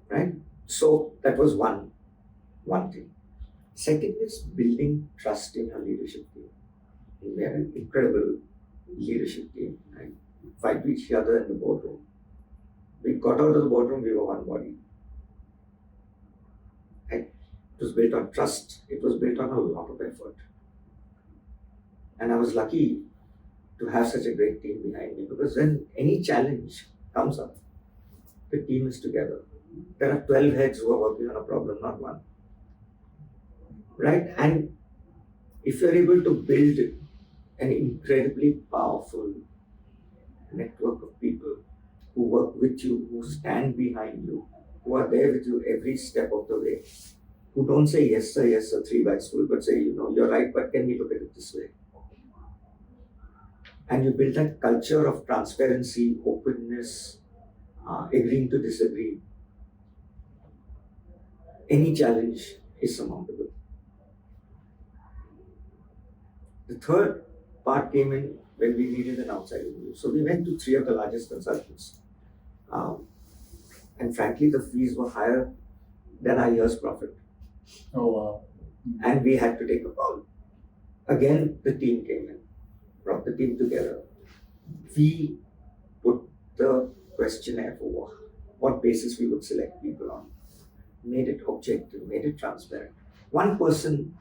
Right? So that was one thing. Second is building trust in your leadership team. We had an incredible leadership team. Right? Fight with each other in the boardroom. We got out of the boardroom, we were one body. And it was built on trust. It was built on a lot of effort. And I was lucky to have such a great team behind me, because when any challenge comes up, the team is together. There are 12 heads who are working on a problem, not one. Right? And if you're able to build an incredibly powerful network of people who work with you, who stand behind you, who are there with you every step of the way, who don't say yes sir, 3 bites full, but say, you're right, but can we look at it this way? And you build that culture of transparency, openness, agreeing to disagree. Any challenge is surmountable. The third part came in when we needed an outside review. So we went to 3 of the largest consultants. And frankly, the fees were higher than our year's profit. Oh, wow. And we had to take a call. Again, the team came in, brought the team together. We put the questionnaire for what basis we would select people on, made it objective, made it transparent. One person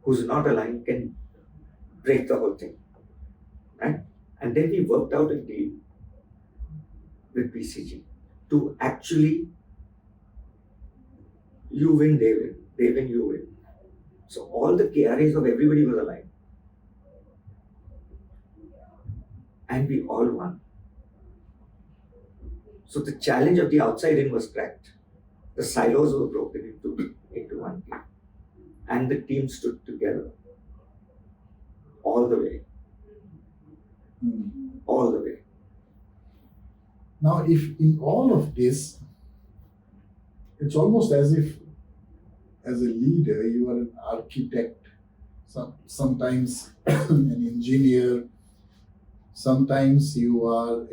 who's not aligned can break the whole thing, right? And then we worked out a deal with BCG to actually, you win, they win, you win. So all the KRAs of everybody was aligned. And we all won. So the challenge of the outside in was cracked. The silos were broken into one team. And the team stood together all the way. All the way. Now, if in all of this, it's almost as if, as a leader, you are an architect, sometimes an engineer, sometimes you are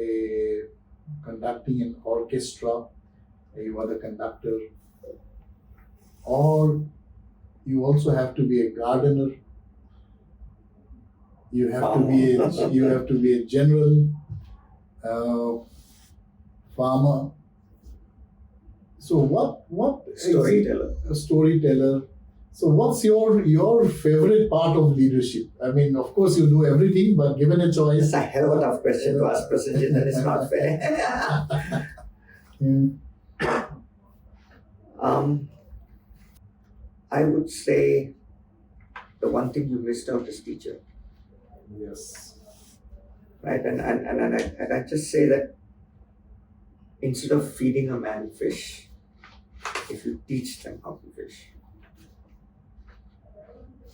conducting an orchestra, you are the conductor, or you also have to be a gardener. You have to be a general, farmer. So what Storyteller. A storyteller. So what's your favorite part of leadership? I mean, of course you do everything, but given a choice. It's a hell of a tough question to ask, Prasenjit, and it's not fair. I would say the one thing you missed out is teacher. Yes. right? And I just say that instead of feeding a man fish, if you teach them how to fish,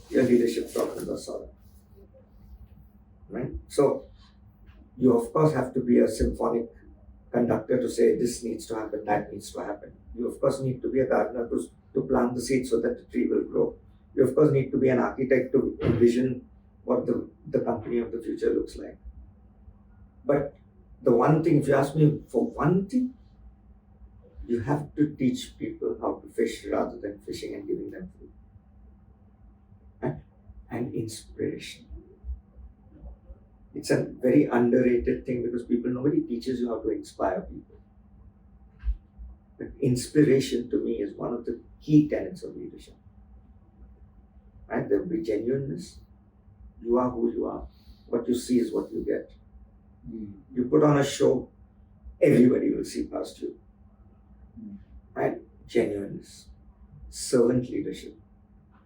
your leadership problems are solved, right? So you of course have to be a symphonic conductor to say this needs to happen, that needs to happen. You of course need to be a gardener to plant the seed so that the tree will grow. You of course need to be an architect to envision what the company of the future looks like. But the one thing, if you ask me for one thing, you have to teach people how to fish rather than fishing and giving them food. And inspiration. It's a very underrated thing because nobody teaches you how to inspire people. But inspiration to me is one of the key tenets of leadership. Right? There will be genuineness. You are who you are. What you see is what you get. You put on a show, everybody will see past you. Right? Genuineness. Servant leadership.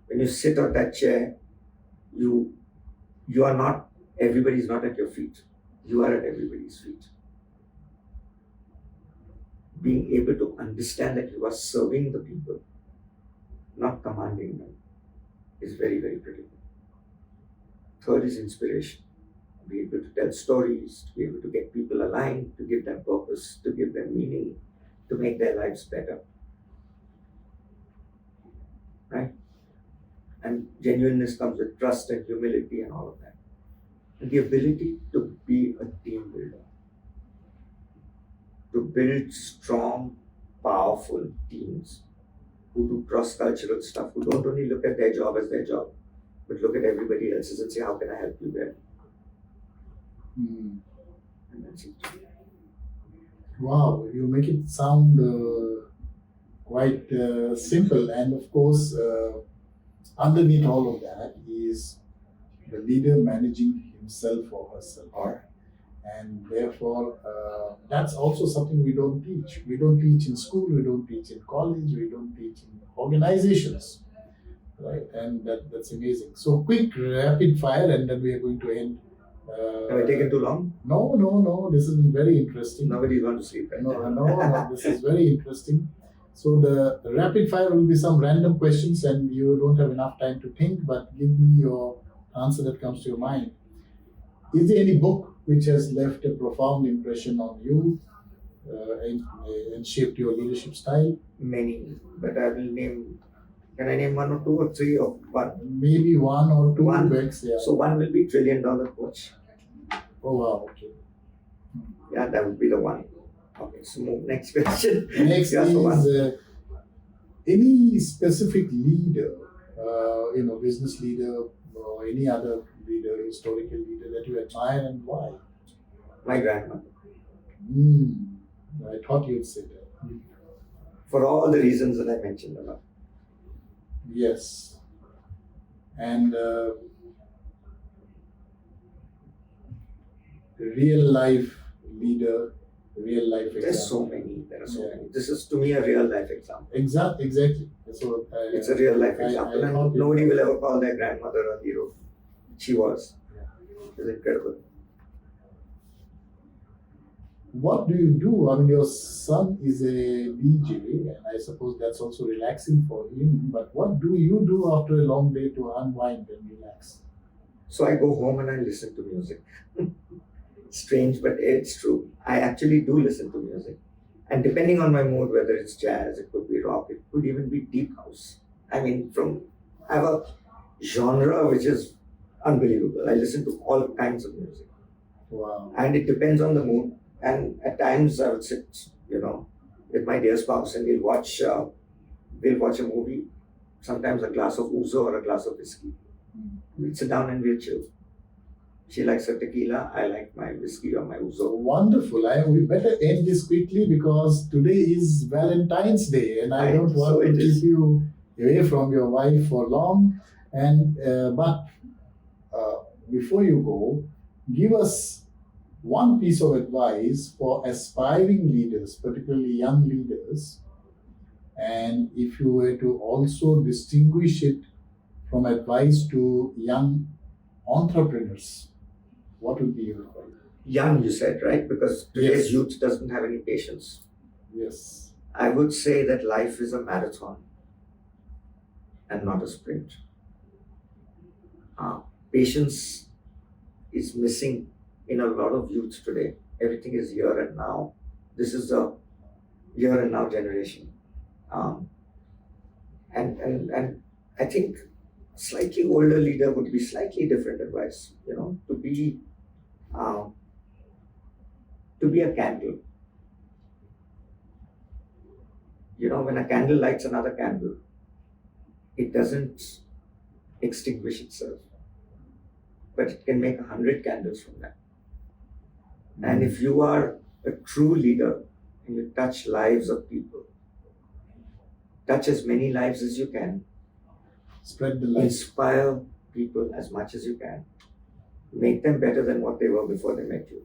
When you sit on that chair, you are not, everybody's not at your feet. You are at everybody's feet. Being able to understand that you are serving the people, not commanding them, is very, very critical. Third is inspiration. Be able to tell stories, to be able to get people aligned, to give them purpose, to give them meaning, to make their lives better. Right? And genuineness comes with trust and humility and all of that. And the ability to be a team builder. To build strong, powerful teams who do cross-cultural stuff, who don't only look at their job as their job, but look at everybody else's and say, how can I help you there? And that's it. Wow, you make it sound quite simple. And of course, underneath all of that is the leader managing himself or herself. And therefore, that's also something we don't teach. We don't teach in school, we don't teach in college, we don't teach in organizations. Right? And that's amazing. So quick rapid fire and then we are going to end. Have I taken too long? No. This is very interesting. Nobody's going to sleep. Right? No. This is very interesting. So the rapid fire will be some random questions and you don't have enough time to think, but give me your answer that comes to your mind. Is there any book which has left a profound impression on you and shaped your leadership style? Many, but I will name. Can I name one or two or three or one? Maybe one or two books. Yeah. So one will be $1 Trillion Coach. Oh wow. Okay. Yeah, that would be the one. Okay. So move next question. Next is any specific leader, business leader or any other leader, historical leader that you admire and why? My grandmother. I thought you'd say that. For all the reasons that I mentioned above. Yes. And real life leader, real life example. There's so many. There are so many. This is to me a real life example. Exactly. So it's a real life example. And nobody will ever call their grandmother a hero. She was. It was incredible. What do you do? I mean, your son is a DJ, and I suppose that's also relaxing for him. But what do you do after a long day to unwind and relax? So I go home and I listen to music. Strange, but it's true. I actually do listen to music. And depending on my mood, whether it's jazz, it could be rock, it could even be deep house. I mean, I have a genre which is unbelievable. I listen to all kinds of music. Wow. And it depends on the mood. And at times I would sit, with my dear spouse and we'll watch a movie, sometimes a glass of ouzo or a glass of whiskey. We'll sit down and we'll chill. She likes her tequila, I like my whiskey or my ouzo. Wonderful. We better end this quickly because today is Valentine's Day and I don't want to keep you away from your wife for long. And but before you go, give us one piece of advice for aspiring leaders, particularly young leaders, and if you were to also distinguish it from advice to young entrepreneurs, what would be your advice? Young, you said, right? Because today's Yes. youth doesn't have any patience. Yes. I would say that life is a marathon and not a sprint. Patience is missing in a lot of youth today. Everything is here and now. This is the here and now generation. Um, and I think slightly older leader would be slightly different advice. Um, to be a candle. When a candle lights another candle, it doesn't extinguish itself, but it can make 100 candles from that. And if you are a true leader and you touch lives of people, touch as many lives as you can, Spread the light. inspire people as much as you can, make them better than what they were before they met you.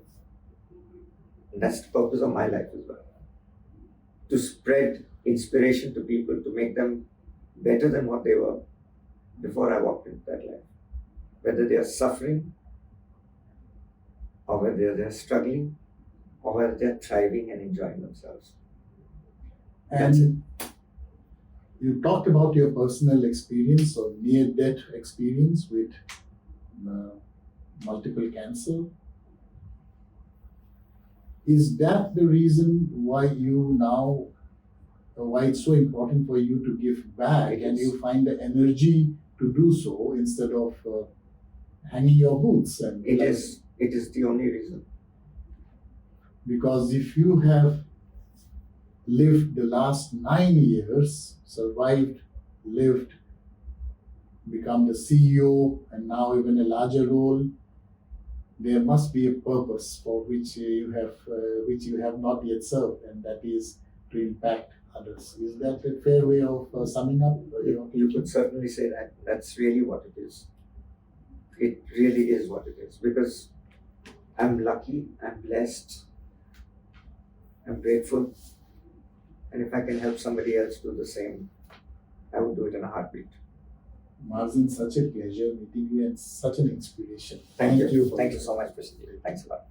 And that's the purpose of my life as well. To spread inspiration to people, to make them better than what they were before I walked into that life. Whether they are suffering, or whether they're struggling, or whether they're thriving and enjoying themselves. And you talked about your personal experience or near-death experience with multiple cancer. Is that the reason why why it's so important for you to give back, and you find the energy to do so instead of hanging your boots? And It is the only reason. Because if you have lived the last 9 years, survived, lived, become the CEO, and now even a larger role, there must be a purpose for which you have not yet served, and that is to impact others. Is that a fair way of summing up? You could certainly say that. That's really what it is. It really is what it is. Because I'm lucky, I'm blessed, I'm grateful. And if I can help somebody else do the same, I would do it in a heartbeat. Marzin, such a pleasure meeting you and such an inspiration. Thank you. for Thank you so much, Prasad. Thanks a lot.